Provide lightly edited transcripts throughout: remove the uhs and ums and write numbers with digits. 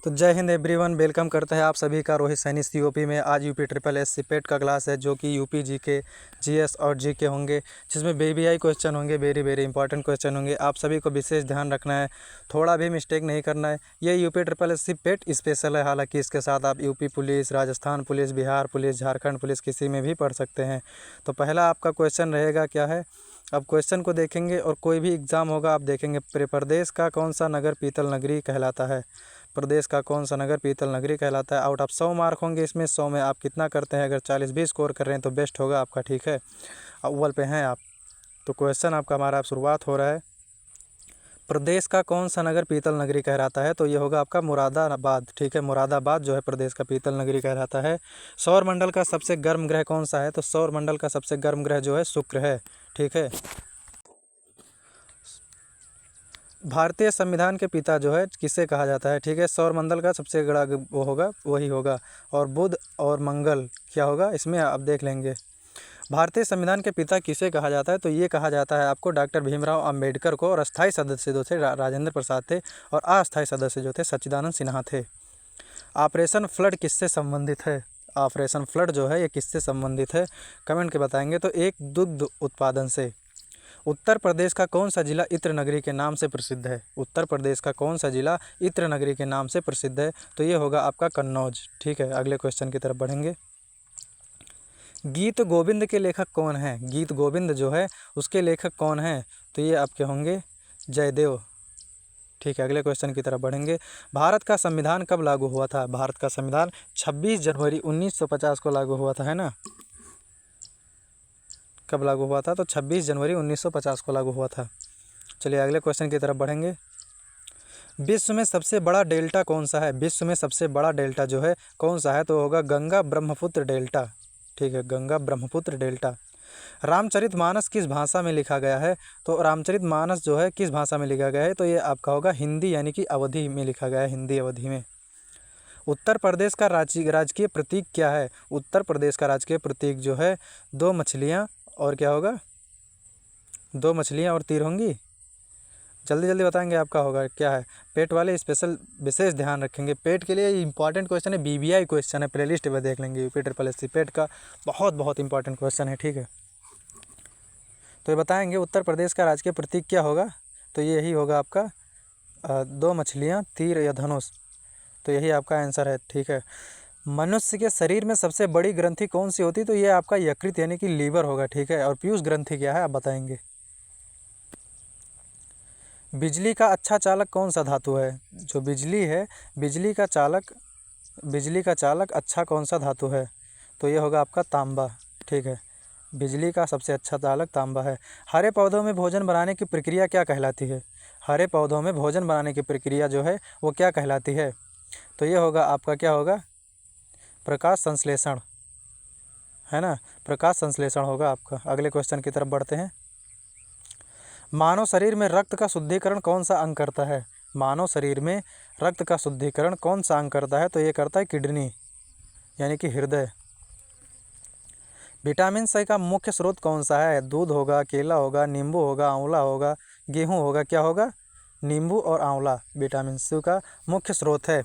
तो जय Hind everyone, welcome करते हैं आप सभी का रोहित सैनी सीओपी में। आज यूपी ट्रिपल एस सीपेट का क्लास है जो कि यूपी जीके, जीएस और जीके होंगे, जिसमें बीबीआई क्वेश्चन होंगे, वेरी वेरी इंपॉर्टेंट क्वेश्चन होंगे। आप सभी को विशेष ध्यान रखना है, थोड़ा भी मिस्टेक नहीं करना है। ये UP triple S CIPET special है, हालांकि इसके साथ आप UP police, Rajasthan police, Bihar police, Jharkhand police किसी में भी पढ़ सकते हैं। तो पहला आपका क्वेश्चन रहेगा क्या है, अब क्वेश्चन को देखेंगे और कोई भी एग्ज़ाम होगा आप देखेंगे। प्रदेश का कौन सा नगर पीतल नगरी कहलाता है? प्रदेश का कौन सा नगर पीतल नगरी कहलाता है? आउट ऑफ 100 मार्क होंगे इसमें, 100 में आप कितना करते हैं? अगर 40 भी स्कोर कर रहे हैं तो बेस्ट होगा आपका, ठीक है, अव्वल पे हैं आप। तो क्वेश्चन आपका हमारा शुरुआत हो रहा है, प्रदेश का कौन सा नगर पीतल नगरी कहलाता है? तो ये होगा आपका मुरादाबाद, ठीक है, मुरादाबाद जो है प्रदेश का पीतल नगरी कहलाता है। सौर मंडल का सबसे गर्म ग्रह कौन सा है? तो सौर मंडल का सबसे गर्म ग्रह जो है शुक्र है, ठीक है। भारतीय संविधान के पिता जो है किसे कहा जाता है? ठीक है, सौरमंडल का सबसे बड़ा वो होगा, वही होगा। और बुध और मंगल क्या होगा इसमें आप देख लेंगे। भारतीय संविधान के पिता किसे कहा जाता है? तो ये कहा जाता है आपको डॉक्टर भीमराव अंबेडकर को। और अस्थाई सदस्य जो थे राजेंद्र प्रसाद थे, और अस्थाई सदस्य जो थे सच्चिदानंद सिन्हा थे। ऑपरेशन फ्लड किससे संबंधित है? ऑपरेशन फ्लड जो है ये किससे संबंधित है, कमेंट के बताएंगे। तो एक दुग्ध उत्पादन से। उत्तर प्रदेश का कौन सा जिला इत्र नगरी के नाम से प्रसिद्ध है? उत्तर प्रदेश का कौन सा जिला इत्र नगरी के नाम से प्रसिद्ध है? तो ये होगा आपका कन्नौज, ठीक है। अगले क्वेश्चन की तरफ बढ़ेंगे। गीत गोविंद के लेखक कौन हैं? गीत गोविंद जो है उसके लेखक कौन हैं? तो ये आपके होंगे जयदेव, ठीक है। अगले क्वेश्चन की तरफ बढ़ेंगे। भारत का संविधान कब लागू हुआ था? भारत का संविधान 26 जनवरी 1950 को लागू हुआ था, है ना। कब लागू हुआ था? तो 26 जनवरी 1950 को लागू हुआ था। चलिए अगले क्वेश्चन की तरफ बढ़ेंगे। विश्व में सबसे बड़ा डेल्टा कौन सा है? विश्व में सबसे बड़ा डेल्टा जो है कौन सा है? तो होगा गंगा ब्रह्मपुत्र डेल्टा, ठीक है, गंगा ब्रह्मपुत्र डेल्टा। रामचरितमानस किस भाषा में लिखा गया है? तो रामचरितमानस जो है किस भाषा में लिखा गया है? तो ये आपका होगा हिंदी, यानी कि अवधी में लिखा गया है, हिंदी अवधि में। उत्तर प्रदेश का राजकीय प्रतीक क्या है? उत्तर प्रदेश का राजकीय प्रतीक जो है दो मछलियाँ, और क्या होगा? दो मछलियाँ और तीर होंगी। जल्दी जल्दी बताएंगे आपका होगा क्या है। पेट वाले स्पेशल विशेष ध्यान रखेंगे, पेट के लिए इंपॉर्टेंट क्वेश्चन है, बीबीआई क्वेश्चन है, प्लेलिस्ट में देख लेंगे। यूपी ट्रिपल एस पेट का बहुत बहुत इंपॉर्टेंट क्वेश्चन है, ठीक है। तो ये बताएंगे उत्तर प्रदेश का राजकीय प्रतीक क्या होगा? तो यही होगा आपका दो मछलियाँ, तीर या धनुष। तो यही आपका आंसर है, ठीक है। मनुष्य के शरीर में सबसे बड़ी ग्रंथि कौन सी होती है? तो ये आपका यकृत यानी कि लीवर होगा, ठीक है। और पीयूष ग्रंथि क्या है आप बताएंगे। बिजली का अच्छा चालक कौन सा धातु है? जो बिजली है, बिजली का चालक अच्छा कौन सा धातु है? तो ये होगा आपका तांबा, ठीक है। बिजली का सबसे अच्छा चालक तांबा है। हरे पौधों में भोजन बनाने की प्रक्रिया क्या कहलाती है? हरे पौधों में भोजन बनाने की प्रक्रिया जो है वो क्या कहलाती है? तो ये होगा आपका क्या होगा? प्रकाश संश्लेषण, है ना, प्रकाश संश्लेषण होगा आपका। अगले क्वेश्चन की तरफ बढ़ते हैं। मानव शरीर में रक्त का शुद्धिकरण कौन सा अंग करता है? मानव शरीर में रक्त का शुद्धिकरण कौन सा अंग करता है? तो ये करता है किडनी, यानी कि हृदय। विटामिन सी का मुख्य स्रोत कौन सा है? दूध होगा, केला होगा, नींबू होगा, आंवला होगा, गेहूँ होगा, क्या होगा? नींबू और आंवला विटामिन सी का मुख्य स्रोत है।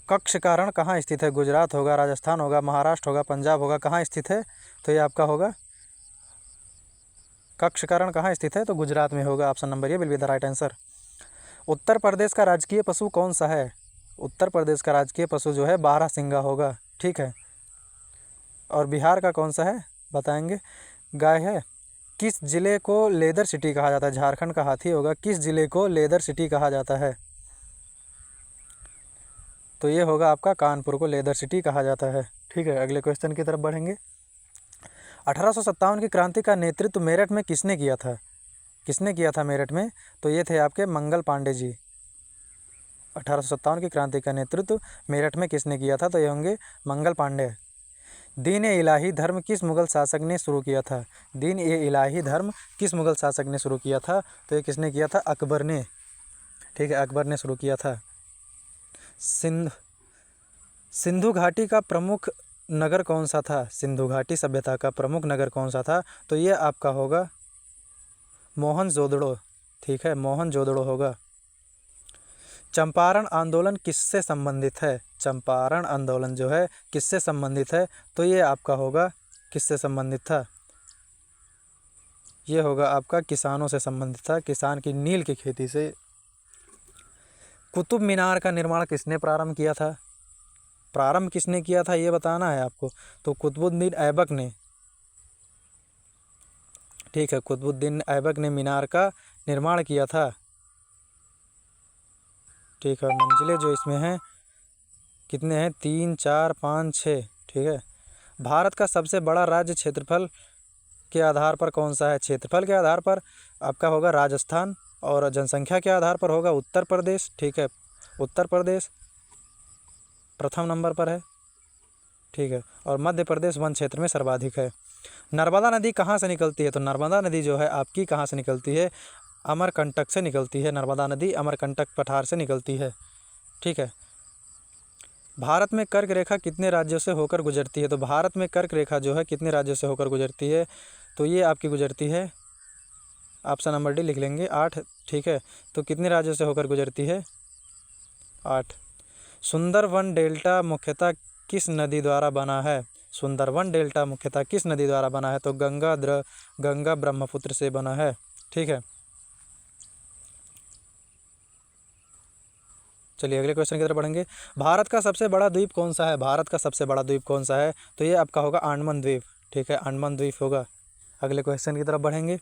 कक्ष कारण कहाँ स्थित है? गुजरात होगा, राजस्थान होगा, महाराष्ट्र होगा, पंजाब होगा, कहाँ स्थित है? तो ये आपका होगा, कक्ष कारण कहाँ स्थित है? तो गुजरात में होगा। ऑप्शन नंबर ये will be the right answer. Uttar Pradesh का राजकीय पशु कौन सा है? उत्तर प्रदेश का राजकीय पशु जो है बारहसिंगा होगा, ठीक है। और बिहार का कौन सा है बताएंगे? गाय है। किस जिले को लेदर सिटी कहा जाता है? झारखंड का हाथी होगा। किस जिले को लेदर सिटी कहा जाता है? तो ये होगा आपका कानपुर को लेदर सिटी कहा जाता है, ठीक है। अगले क्वेश्चन की तरफ बढ़ेंगे। 1857 की क्रांति का नेतृत्व मेरठ में किसने किया था? किसने किया था मेरठ में? तो ये थे आपके मंगल पांडे जी। 1857 की क्रांति का नेतृत्व मेरठ में किसने किया था? तो ये होंगे मंगल पांडे। दीन ए इलाही धर्म किस मुगल शासक ने शुरू किया था? दीन ए इलाही धर्म किस मुगल शासक ने शुरू किया था? तो ये किसने किया था? अकबर ने, ठीक है, अकबर ने शुरू किया था। सिंधु घाटी का प्रमुख नगर कौन सा था? सिंधु घाटी सभ्यता का प्रमुख नगर कौन सा था? तो ये आपका होगा मोहनजोदड़ो, ठीक है, मोहनजोदड़ो होगा। चंपारण आंदोलन किससे संबंधित है? चंपारण आंदोलन जो है किससे संबंधित है? तो ये आपका होगा किससे संबंधित था? ये होगा आपका किसानों से संबंधित था, किसान की नील की खेती से। कुतुब मीनार का निर्माण किसने प्रारंभ किया था? प्रारंभ किसने किया था ये बताना है आपको। तो कुतुबुद्दीन ऐबक ने, ठीक है, कुतुबुद्दीन ऐबक ने मीनार का निर्माण किया था। ठीक है, मंजिलें जो इसमें हैं कितने हैं? 3, 4, 5, 6। ठीक है। भारत का सबसे बड़ा राज्य क्षेत्रफल के आधार पर कौन सा है? क्षेत्रफल के आधार पर आपका होगा राजस्थान, और जनसंख्या के आधार पर होगा उत्तर प्रदेश। ठीक है, उत्तर प्रदेश प्रथम नंबर पर है। ठीक है, और मध्य प्रदेश वन क्षेत्र में सर्वाधिक है। नर्मदा नदी कहाँ से निकलती है? तो नर्मदा नदी जो है आपकी कहाँ से निकलती है? अमरकंटक से निकलती है। नर्मदा नदी अमरकंटक पठार से निकलती है। ठीक है। भारत में कर्क रेखा कितने राज्यों से होकर गुजरती है? तो भारत में कर्क रेखा जो है कितने राज्यों से होकर गुजरती है? तो ये आपकी गुजरती है, ऑप्शन नंबर डी लिख लेंगे, 8। ठीक है, तो कितने राज्यों से होकर गुजरती है? 8। सुंदरवन डेल्टा मुख्यतः किस नदी द्वारा बना है? सुंदरवन डेल्टा मुख्यतः किस नदी द्वारा बना है? तो गंगा ब्रह्मपुत्र से बना है। ठीक है, चलिए अगले क्वेश्चन की तरफ बढ़ेंगे। भारत का सबसे बड़ा द्वीप कौन सा है? भारत का सबसे बड़ा द्वीप कौन सा है? तो ये आपका होगा अंडमान द्वीप। ठीक है, अंडमान द्वीप होगा। अगले क्वेश्चन की तरफ बढ़ेंगे।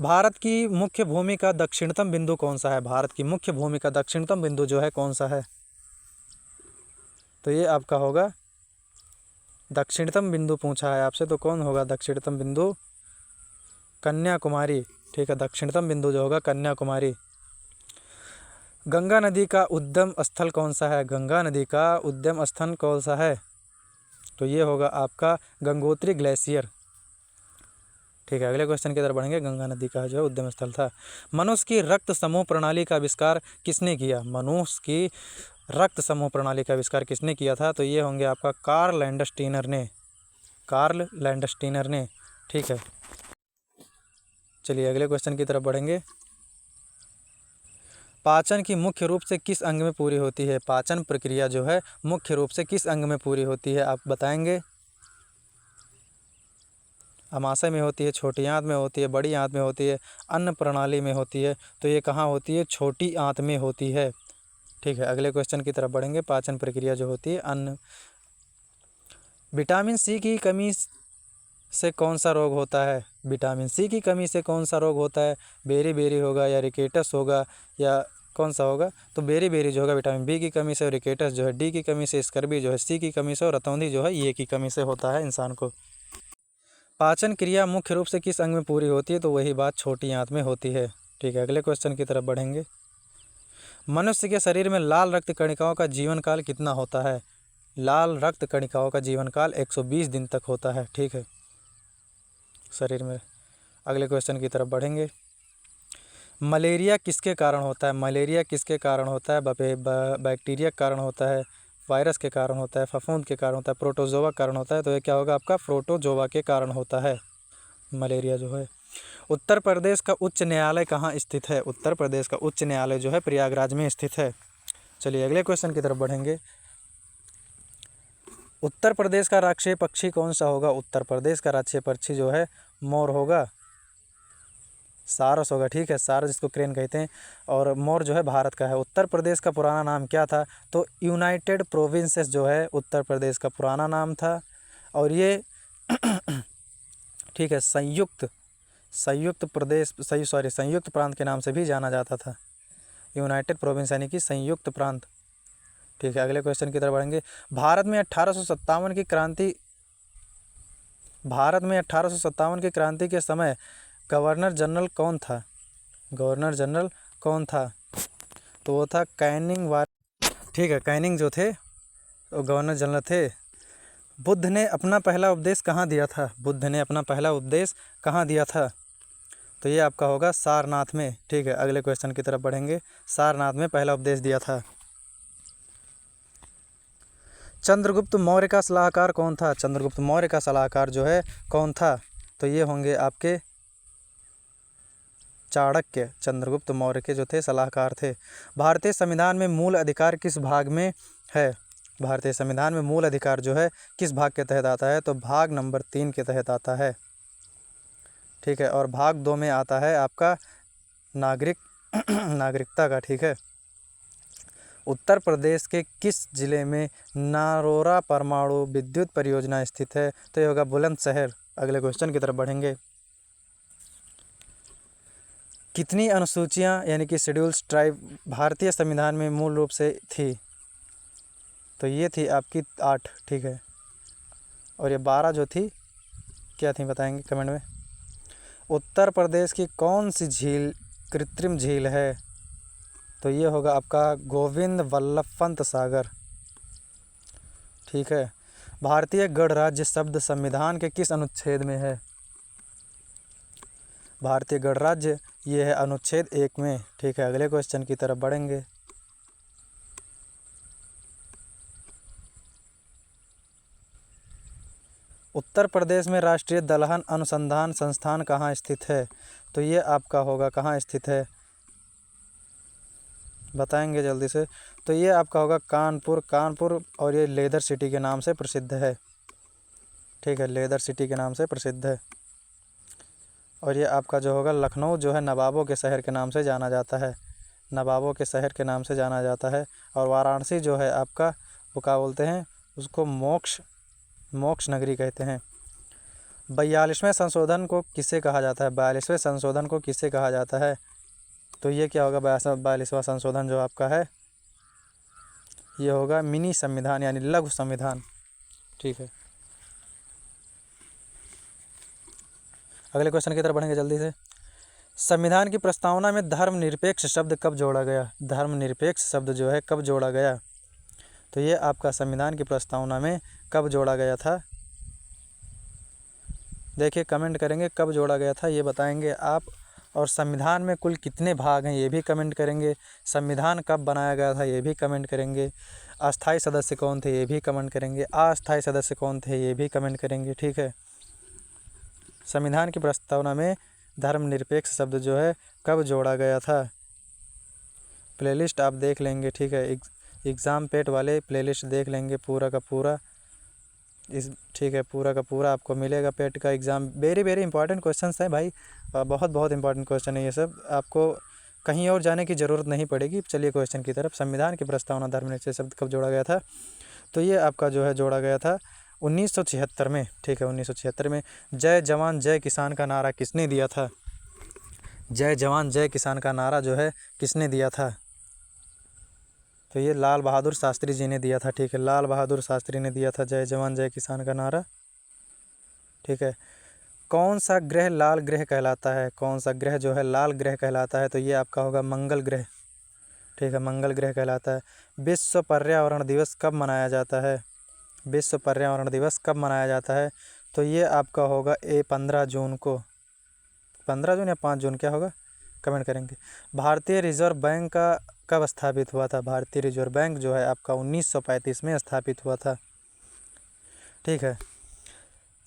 भारत की मुख्य भूमि का दक्षिणतम बिंदु कौन सा है? भारत की मुख्य भूमि का दक्षिणतम बिंदु जो है कौन सा है? तो ये आपका होगा दक्षिणतम बिंदु पूछा है आपसे, तो कौन होगा दक्षिणतम बिंदु? कन्याकुमारी। ठीक है, दक्षिणतम बिंदु जो होगा कन्याकुमारी। गंगा नदी का उद्गम स्थल कौन सा है? गंगा नदी का उद्गम स्थल कौन सा है? तो ये होगा आपका गंगोत्री ग्लेशियर। ठीक है, अगले क्वेश्चन की तरफ बढ़ेंगे। गंगा नदी का जो है उद्गम स्थल था। मनुष्य की रक्त समूह प्रणाली का आविष्कार किसने किया? मनुष्य की रक्त समूह प्रणाली का आविष्कार किसने किया था? तो ये होंगे आपका कार्ल लैंडस्टीनर ने। कार्ल लैंडस्टीनर ने। ठीक है, चलिए अगले क्वेश्चन की तरफ बढ़ेंगे। पाचन की मुख्य रूप से किस अंग में पूरी होती है? पाचन प्रक्रिया जो है मुख्य रूप से किस अंग में पूरी होती है आप बताएंगे? अमाशय में होती है, छोटी आंत में होती है, बड़ी आंत में होती है, अन्न प्रणाली में होती है। तो ये कहाँ होती है? छोटी आंत में होती है। ठीक है, अगले क्वेश्चन की तरफ बढ़ेंगे। पाचन प्रक्रिया जो होती है अन्न। विटामिन सी की कमी से कौन सा रोग होता है? विटामिन सी की कमी से कौन सा रोग होता है? बेरी बेरी होगा, या रिकेटस होगा, या कौन सा होगा? तो बेरी बेरी जो होगा विटामिन बी की कमी से, और रिकेटस जो है डी की कमी से, स्कर्बी जो है सी की कमी से, और रतौंधी जो है ये की कमी से होता है इंसान को। पाचन क्रिया मुख्य रूप से किस अंग में पूरी होती है? तो वही बात छोटी आंत में होती है। ठीक है, अगले क्वेश्चन की तरफ बढ़ेंगे। मनुष्य के शरीर में लाल रक्त कणिकाओं का जीवन काल कितना होता है? लाल रक्त कणिकाओं का जीवन काल 120 दिन तक होता है। ठीक है, शरीर में। अगले क्वेश्चन की तरफ बढ़ेंगे। मलेरिया किसके कारण होता है? मलेरिया किसके कारण होता है? बैक्टीरिया के कारण होता है, वायरस के कारण होता है, फफूंद के कारण होता है, प्रोटोजोआ के कारण होता है? तो ये क्या होगा आपका? प्रोटोजोआ के कारण होता है मलेरिया जो है। उत्तर प्रदेश का उच्च न्यायालय कहाँ स्थित है? उत्तर प्रदेश का उच्च न्यायालय जो है प्रयागराज में स्थित है। चलिए अगले क्वेश्चन की तरफ बढ़ेंगे। उत्तर प्रदेश का राष्ट्रीय पक्षी कौन सा होगा? उत्तर प्रदेश का राष्ट्रीय पक्षी जो है मोर होगा, सारस होगा। ठीक है, सारस जिसको क्रेन कहते हैं, और मोर जो है भारत का है। उत्तर प्रदेश का पुराना नाम क्या था? तो यूनाइटेड प्रोविंसेस जो है उत्तर प्रदेश का पुराना नाम था, और ये ठीक है संयुक्त प्रांत के नाम से भी जाना जाता था। यूनाइटेड प्रोविंस यानी कि संयुक्त प्रांत। ठीक है, अगले क्वेश्चन की तरफ बढ़ेंगे। भारत में 1857 की क्रांति के समय गवर्नर जनरल कौन था? गवर्नर जनरल कौन था? तो वो था कैनिंग ठीक है, कैनिंग जो थे वो गवर्नर जनरल थे। बुद्ध ने अपना पहला उपदेश कहाँ दिया था? बुद्ध ने अपना पहला उपदेश कहाँ दिया था? तो ये आपका होगा सारनाथ में। ठीक है, अगले क्वेश्चन की तरफ बढ़ेंगे। सारनाथ में पहला उपदेश दिया था। चंद्रगुप्त मौर्य का सलाहकार कौन था? चंद्रगुप्त मौर्य का सलाहकार जो है कौन था? तो ये होंगे आपके चाणक्य चंद्रगुप्त मौर्य के जो थे सलाहकार थे। भारतीय संविधान में मूल अधिकार किस भाग में है? भारतीय संविधान में मूल अधिकार जो है किस भाग के तहत आता है? तो भाग नंबर 3 के तहत आता है। ठीक है, और भाग 2 में आता है आपका नागरिकता का। ठीक है, उत्तर प्रदेश के किस जिले में नारोरा परमाणु विद्युत परियोजना स्थित है? तो ये होगा बुलंदशहर। अगले क्वेश्चन की तरफ बढ़ेंगे। कितनी अनुसूचियां यानी कि शेड्यूल्स ट्राइब भारतीय संविधान में मूल रूप से थी? तो ये थी आपकी 8। ठीक है, और ये 12 जो थी क्या थी बताएंगे कमेंट में। उत्तर प्रदेश की कौन सी झील कृत्रिम झील है? तो ये होगा आपका गोविंद वल्लभ पंत सागर। ठीक है, भारतीय गणराज्य शब्द संविधान के किस अनुच्छेद में है? भारतीय गणराज्य ये है अनुच्छेद 1 में। ठीक है, अगले क्वेश्चन की तरफ बढ़ेंगे। उत्तर प्रदेश में राष्ट्रीय दलहन अनुसंधान संस्थान कहाँ स्थित है? तो ये आपका होगा कहाँ स्थित है बताएंगे जल्दी से। तो ये आपका होगा कानपुर, और ये लेदर सिटी के नाम से प्रसिद्ध है। ठीक है, लेदर सिटी के नाम से प्रसिद्ध है। और ये आपका जो होगा लखनऊ जो है नवाबों के शहर के नाम से जाना जाता है। नवाबों के शहर के नाम से जाना जाता है। और वाराणसी जो है आपका वो क्या बोलते हैं उसको मोक्ष नगरी कहते हैं। 42वें संशोधन को किसे कहा जाता है? 42वें संशोधन को किसे कहा जाता है? तो ये क्या होगा 42वां संशोधन जो आपका है ये होगा मिनी संविधान यानी लघु संविधान। ठीक है, अगले क्वेश्चन की तरफ बढ़ेंगे जल्दी से। संविधान की प्रस्तावना में धर्मनिरपेक्ष शब्द कब जोड़ा गया? धर्मनिरपेक्ष शब्द जो है कब जोड़ा गया? तो ये आपका संविधान की प्रस्तावना में कब जोड़ा गया था? देखिए कमेंट करेंगे कब जोड़ा गया था ये बताएंगे आप। और संविधान में कुल कितने भाग हैं ये भी कमेंट करेंगे। संविधान कब बनाया गया था ये भी कमेंट करेंगे। अस्थाई सदस्य कौन थे ये भी कमेंट करेंगे। अस्थाई सदस्य कौन थे ये भी कमेंट करेंगे। ठीक है, संविधान की प्रस्तावना में धर्मनिरपेक्ष शब्द जो है कब जोड़ा गया था? प्लेलिस्ट आप देख लेंगे। ठीक है, एग्ज़ाम पेट वाले प्लेलिस्ट देख लेंगे पूरा का पूरा ठीक है, पूरा का पूरा आपको मिलेगा। पेट का एग्ज़ाम वेरी इंपॉर्टेंट क्वेश्चंस हैं भाई, बहुत इंपॉर्टेंट क्वेश्चन है ये सब। आपको कहीं और जाने की ज़रूरत नहीं पड़ेगी। चलिए क्वेश्चन की तरफ। संविधान की प्रस्तावना धर्मनिरपेक्ष शब्द कब जोड़ा गया था? तो ये आपका जो है जोड़ा गया था 1976 में। ठीक है, 1976 में। जय जवान जय किसान का नारा किसने दिया था? जय जवान जय किसान का नारा जो है किसने दिया था? तो ये लाल बहादुर शास्त्री जी ने दिया था। ठीक है, लाल बहादुर शास्त्री ने दिया था जय जवान जय किसान का नारा। ठीक है, कौन सा ग्रह लाल ग्रह कहलाता है? कौन सा ग्रह जो है लाल ग्रह कहलाता है? तो ये आपका होगा मंगल ग्रह। ठीक है, मंगल ग्रह कहलाता है। विश्व पर्यावरण दिवस कब मनाया जाता है? विश्व पर्यावरण दिवस कब मनाया जाता है? तो ये आपका होगा 15 जून को। 15 जून या 5 जून क्या होगा कमेंट करेंगे। भारतीय रिजर्व बैंक का कब स्थापित हुआ था? भारतीय रिजर्व बैंक जो है आपका 1935 में स्थापित हुआ था। ठीक है,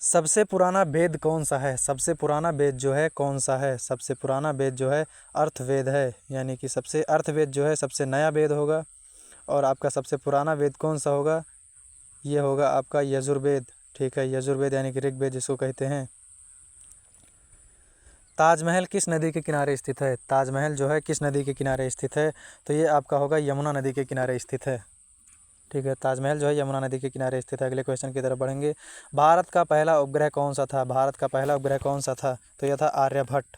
सबसे पुराना वेद कौन सा है? सबसे पुराना वेद जो है कौन सा है? सबसे पुराना वेद जो है अर्थवेद है। यानी कि सबसे अर्थवेद जो है सबसे नया वेद होगा। और आपका सबसे पुराना वेद कौन सा होगा? ये होगा आपका यजुर्वेद। ठीक है, यजुर्वेद यानी कि ऋग्वेद जिसको कहते हैं। ताजमहल किस नदी के किनारे स्थित है? ताजमहल जो है किस नदी के किनारे स्थित है? तो ये आपका होगा यमुना नदी के किनारे स्थित है। ठीक है, ताजमहल जो है यमुना नदी के किनारे स्थित है। अगले क्वेश्चन की तरफ बढ़ेंगे। भारत का पहला उपग्रह कौन सा था? भारत का पहला उपग्रह कौन सा था? तो यह था आर्यभट्ट।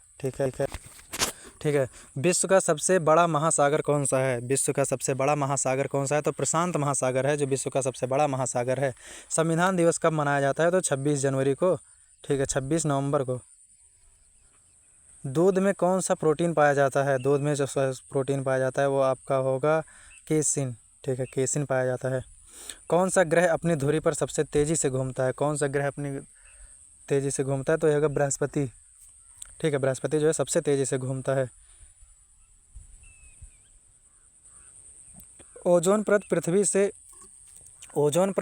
ठीक है, विश्व का सबसे बड़ा महासागर कौन सा है? विश्व का सबसे बड़ा महासागर कौन सा है? तो प्रशांत महासागर है जो विश्व का सबसे बड़ा महासागर है। संविधान दिवस कब मनाया जाता है? तो 26 जनवरी को। ठीक है, 26 नवंबर को। दूध में कौन सा प्रोटीन पाया जाता है? दूध में जो प्रोटीन पाया जाता है वो आपका होगा केसिन। ठीक है, केसिन पाया जाता है। कौन सा ग्रह अपनी धुरी पर सबसे तेज़ी से घूमता है? कौन सा ग्रह अपनी तेज़ी से घूमता है? तो यह होगा बृहस्पति। ठीक है, बृहस्पति जो है सबसे तेज़ी से घूमता है। ओजोन परत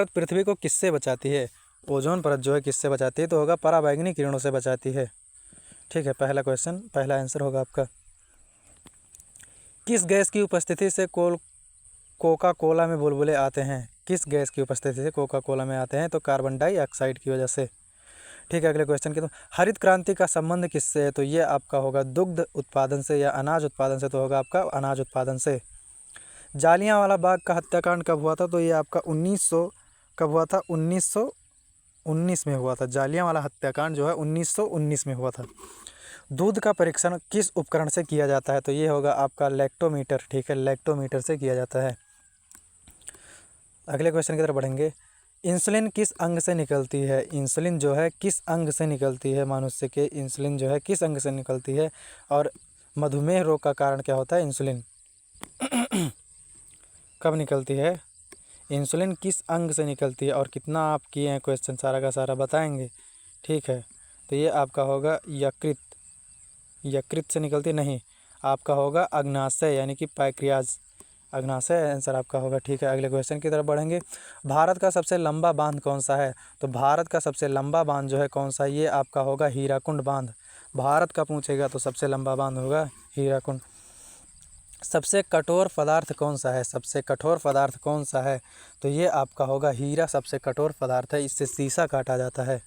पृथ्वी को किससे बचाती है? ओजोन परत जो है किससे बचाती है? तो होगा पराबैंगनी किरणों से बचाती है। ठीक है, पहला क्वेश्चन पहला आंसर होगा आपका। किस गैस की उपस्थिति से कोका कोला में बुलबुले आते हैं? किस गैस की उपस्थिति से कोका कोला में आते हैं? तो कार्बन डाइऑक्साइड की वजह से। ठीक है, अगले क्वेश्चन की, तो हरित क्रांति का संबंध किससे है? तो ये आपका होगा दुग्ध उत्पादन से या अनाज उत्पादन से, तो होगा आपका अनाज उत्पादन से। जालियांवाला बाग का हत्याकांड कब हुआ था? तो ये आपका 1900 कब हुआ था? 1919 में हुआ था। जालियांवाला हत्याकांड जो है 1919 में हुआ था। दूध का परीक्षण किस उपकरण से किया जाता है? तो ये होगा आपका लैक्टोमीटर। ठीक है, लैक्टोमीटर से किया जाता है। अगले क्वेश्चन की तरफ बढ़ेंगे। इंसुलिन किस अंग से निकलती है? इंसुलिन जो है किस अंग से निकलती है? मनुष्य के इंसुलिन जो है किस अंग से निकलती है? और मधुमेह रोग का कारण क्या होता है? इंसुलिन कब निकलती है? इंसुलिन किस अंग से निकलती है? और कितना आप किए हैं क्वेश्चन सारा का सारा बताएंगे। ठीक है, तो ये आपका होगा यकृत। यकृत से निकलती नहीं, आपका होगा अग्नाशय यानी कि पैक्रियाज। अग्नाशय आंसर आपका होगा। ठीक है, अगले क्वेश्चन की तरफ बढ़ेंगे। भारत का सबसे लंबा बांध कौन सा है? तो भारत का सबसे लंबा बांध जो है कौन सा? ये आपका होगा हीराकुंड बांध। भारत का पूछेगा तो सबसे लंबा बांध होगा हीराकुंड। सबसे कठोर पदार्थ कौन सा है? सबसे कठोर पदार्थ कौन सा है? तो ये आपका होगा हीरा सबसे कठोर पदार्थ है, इससे शीशा काटा जाता है।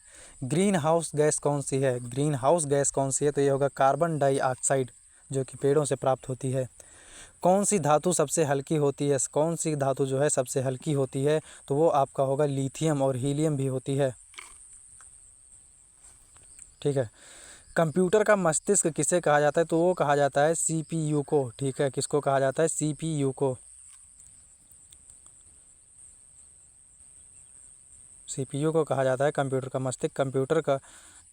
ग्रीन हाउस गैस कौन सी है? ग्रीन हाउस गैस कौन सी है? तो ये होगा कार्बन डाइऑक्साइड, जो कि पेड़ों से प्राप्त होती है। कौन सी धातु सबसे हल्की होती है? कौन सी धातु जो है सबसे हल्की होती है? तो वो आपका होगा लिथियम, और हीलियम भी होती है। ठीक है, कंप्यूटर का मस्तिष्क किसे कहा जाता है? तो वो कहा जाता है सीपीयू को। ठीक है, किसको कहा जाता है? सीपीयू को। सीपीयू को कहा जाता है कंप्यूटर का मस्तिष्क। कंप्यूटर का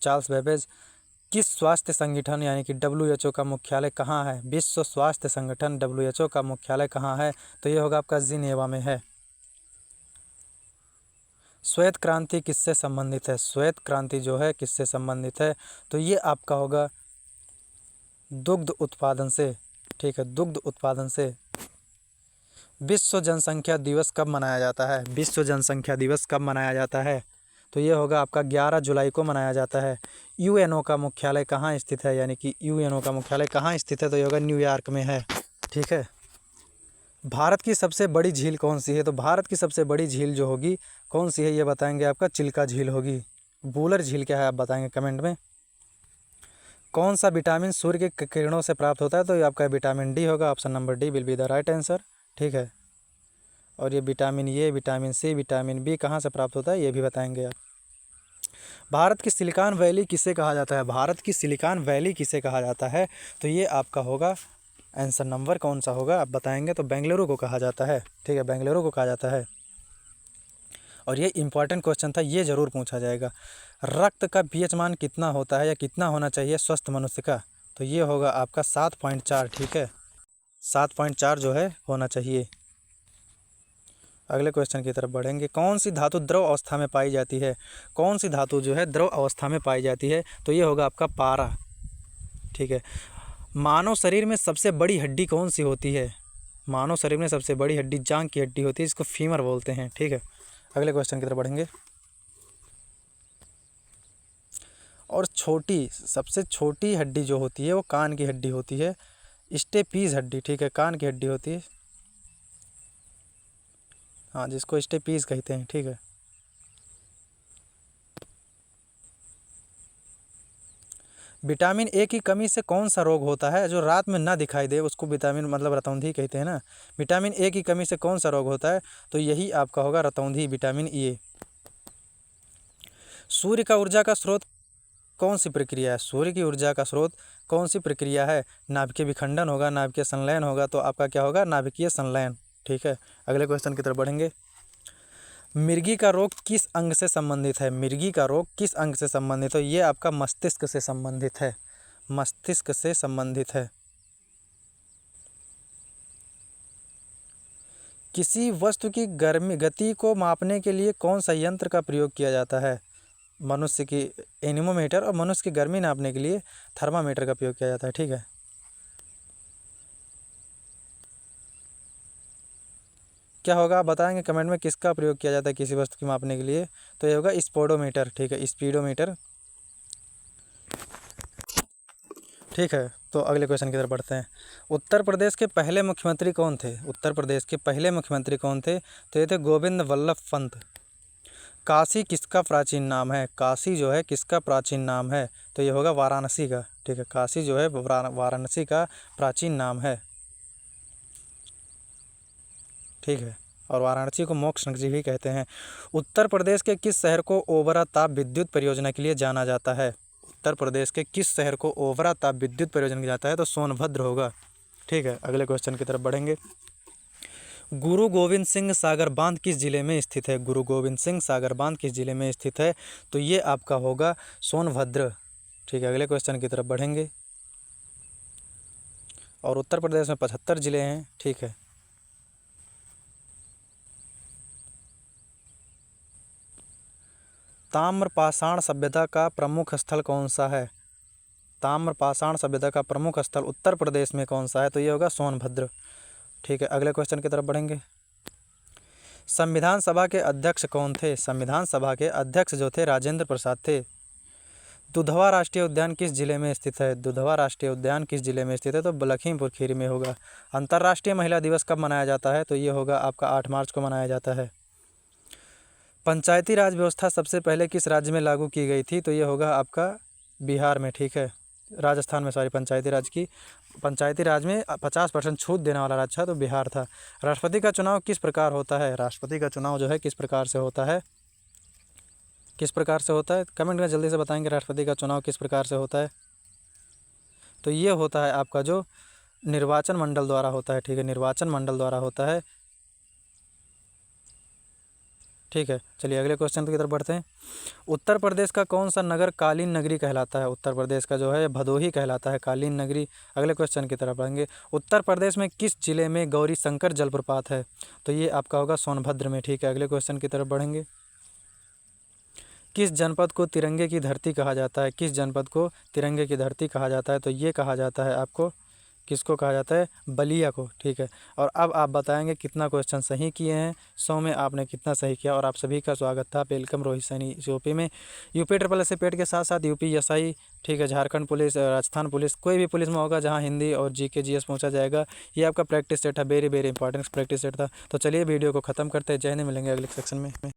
चार्ल्स बेबेज। किस स्वास्थ्य संगठन यानी कि डब्ल्यूएचओ का मुख्यालय कहाँ है? विश्व स्वास्थ्य संगठन डब्ल्यूएचओ का मुख्यालय कहाँ है? तो ये होगा आपका जिनेवा में है। श्वेत क्रांति किससे संबंधित है? श्वेत क्रांति जो है किससे संबंधित है? तो ये आपका होगा दुग्ध उत्पादन से। ठीक है, दुग्ध उत्पादन से। विश्व जनसंख्या दिवस कब मनाया जाता है? विश्व जनसंख्या दिवस कब मनाया जाता है? तो ये होगा आपका 11 जुलाई को मनाया जाता है। यूएनओ का मुख्यालय कहाँ स्थित है? यानी कि यूएनओ का मुख्यालय कहाँ स्थित है? तो ये होगा न्यूयॉर्क में है। ठीक है, भारत की सबसे बड़ी झील कौन सी है? तो भारत की सबसे बड़ी झील जो होगी कौन सी है ये बताएंगे, आपका चिल्का झील होगी। वूलर झील क्या है आप बताएंगे कमेंट में। कौन सा विटामिन सूर्य के किरणों से प्राप्त होता है? तो ये आपका विटामिन डी होगा। Option number D will be the right answer. ठीक है, और ये vitamin A, vitamin C, vitamin B कहाँ से प्राप्त होता है ये भी बताएंगे आप। भारत की सिलिकॉन वैली किसे कहा जाता है? भारत की सिलिकॉन वैली किसे कहा जाता है? तो ये आपका होगा आंसर नंबर कौन सा होगा आप बताएंगे, तो बेंगलुरु को कहा जाता है। ठीक है, बेंगलुरु को कहा जाता है। और ये इंपॉर्टेंट क्वेश्चन था, ये ज़रूर पूछा जाएगा। रक्त का पीएच मान कितना होता है या कितना होना चाहिए स्वस्थ मनुष्य का? तो ये होगा आपका 7.4। ठीक है, 7.4 जो है होना चाहिए। अगले क्वेश्चन की तरफ बढ़ेंगे। कौन सी धातु द्रव अवस्था में पाई जाती है? कौन सी धातु जो है द्रव अवस्था में पाई जाती है? तो ये होगा आपका पारा। ठीक है, मानव शरीर में सबसे बड़ी हड्डी कौन सी होती है? मानव शरीर में सबसे बड़ी हड्डी जांघ की हड्डी होती है, इसको फीमर बोलते हैं। ठीक है, अगले क्वेश्चन की तरफ बढ़ेंगे। और सबसे छोटी हड्डी जो होती है वो कान की हड्डी होती है, स्टेपीज हड्डी। ठीक है, कान की हड्डी होती है, हाँ, जिसको स्टेपीज कहते हैं। ठीक है, विटामिन ए की कमी से कौन सा रोग होता है? जो रात में ना दिखाई दे उसको विटामिन मतलब रतौंधी कहते हैं ना। विटामिन ए की कमी से कौन सा रोग होता है? तो यही आपका होगा रतौंधी, विटामिन ए। सूर्य का ऊर्जा का स्रोत कौन सी प्रक्रिया है? सूर्य की ऊर्जा का स्रोत कौन सी प्रक्रिया है? नाभिकीय विखंडन होगा, नाभिकीय संलयन होगा, तो आपका क्या होगा? नाभिकीय संलयन। ठीक है, अगले क्वेश्चन की तरफ बढ़ेंगे। मिर्गी का रोग किस अंग से संबंधित है? मिर्गी का रोग किस अंग से संबंधित है? ये आपका मस्तिष्क से संबंधित है, मस्तिष्क से संबंधित है। किसी वस्तु की गर्मी गति को मापने के लिए कौन सा यंत्र का प्रयोग किया जाता है? मनुष्य की एनीमोमीटर, और मनुष्य की गर्मी नापने के लिए थर्मामीटर का प्रयोग किया जाता है। ठीक है, क्या होगा आप बताएंगे कमेंट में, किसका प्रयोग किया जाता है किसी वस्तु की मापने के लिए? तो ये होगा स्पोडोमीटर। ठीक है, स्पीडोमीटर। ठीक है। तो अगले क्वेश्चन की तरफ बढ़ते हैं। उत्तर प्रदेश के पहले मुख्यमंत्री कौन थे? उत्तर प्रदेश के पहले मुख्यमंत्री कौन थे? तो ये थे गोविंद वल्लभ पंत। काशी किसका प्राचीन नाम है? काशी जो है किसका प्राचीन नाम है? तो ये होगा वाराणसी का। ठीक है, काशी जो है वाराणसी का प्राचीन नाम है। ठीक है, और वाराणसी को मोक्ष नगरी भी कहते हैं। उत्तर प्रदेश के किस शहर को ओबरा ताप विद्युत परियोजना के लिए जाना जाता है? उत्तर प्रदेश के किस शहर को ओबरा ताप विद्युत परियोजना के जाता है? तो सोनभद्र होगा। ठीक है, अगले क्वेश्चन की तरफ बढ़ेंगे। गुरु गोविंद सिंह सागर बांध किस जिले में स्थित है? गुरु गोविंद सिंह सागर बांध किस जिले में स्थित है? तो ये आपका होगा सोनभद्र। ठीक है, अगले क्वेश्चन की तरफ बढ़ेंगे। और उत्तर प्रदेश में 75 जिले हैं। ठीक है, ताम्रपाषाण सभ्यता का प्रमुख स्थल कौन सा है? ताम्रपाषाण सभ्यता का प्रमुख स्थल उत्तर प्रदेश में कौन सा है? तो ये होगा सोनभद्र। ठीक है, अगले क्वेश्चन की तरफ बढ़ेंगे। संविधान सभा के अध्यक्ष कौन थे? संविधान सभा के अध्यक्ष जो थे राजेंद्र प्रसाद थे। दुधवा राष्ट्रीय उद्यान किस जिले में स्थित है? दुधवा राष्ट्रीय उद्यान किस जिले में स्थित है? तो लखीमपुर खीरी में होगा। अंतर्राष्ट्रीय महिला दिवस कब मनाया जाता है? तो ये होगा आपका 8 मार्च को मनाया जाता है। पंचायती राज व्यवस्था सबसे पहले किस राज्य में लागू की गई थी? तो ये होगा आपका बिहार में। ठीक है, राजस्थान में, सॉरी, पंचायती राज में 50% छूट देने वाला राज्य था तो बिहार था। राष्ट्रपति का चुनाव किस प्रकार होता है? राष्ट्रपति का चुनाव जो है किस प्रकार से होता है? किस प्रकार से होता है? कमेंट में जल्दी से बताएंगे राष्ट्रपति का चुनाव किस प्रकार से होता है। तो ये होता है आपका जो निर्वाचन मंडल द्वारा होता है। ठीक है, निर्वाचन मंडल द्वारा होता है। ठीक है, चलिए अगले क्वेश्चन की तरफ बढ़ते हैं। उत्तर प्रदेश का कौन सा नगर कालीन नगरी कहलाता है? उत्तर प्रदेश का जो है भदोही कहलाता है, कालीन नगरी। अगले क्वेश्चन की तरफ बढ़ेंगे। उत्तर प्रदेश में किस जिले में गौरी शंकर जलप्रपात है? तो ये आपका होगा सोनभद्र में। ठीक है, अगले क्वेश्चन की तरफ बढ़ेंगे। किस जनपद को तिरंगे की धरती कहा जाता है? किस जनपद को तिरंगे की धरती कहा जाता है? तो ये कहा जाता है आपको, किसको कहा जाता है? बलिया को। ठीक है, और अब आप बताएंगे कितना क्वेश्चन सही किए हैं। 100 में आपने कितना सही किया? और आप सभी का स्वागत था वेलकम रोहित सैनी यूपी में। यूपी ट्रिपल एस पेड के साथ साथ यूपी एसआई, ठीक है, झारखंड पुलिस, राजस्थान पुलिस, कोई भी पुलिस में होगा जहां हिंदी और जीके जीएस पहुंचा जाएगा। ये आपका प्रैक्टिस सेट है, very very important practice set था। तो चलिए वीडियो को खत्म करते हैं। जय हिंद, मिलेंगे अगले सेक्शन में।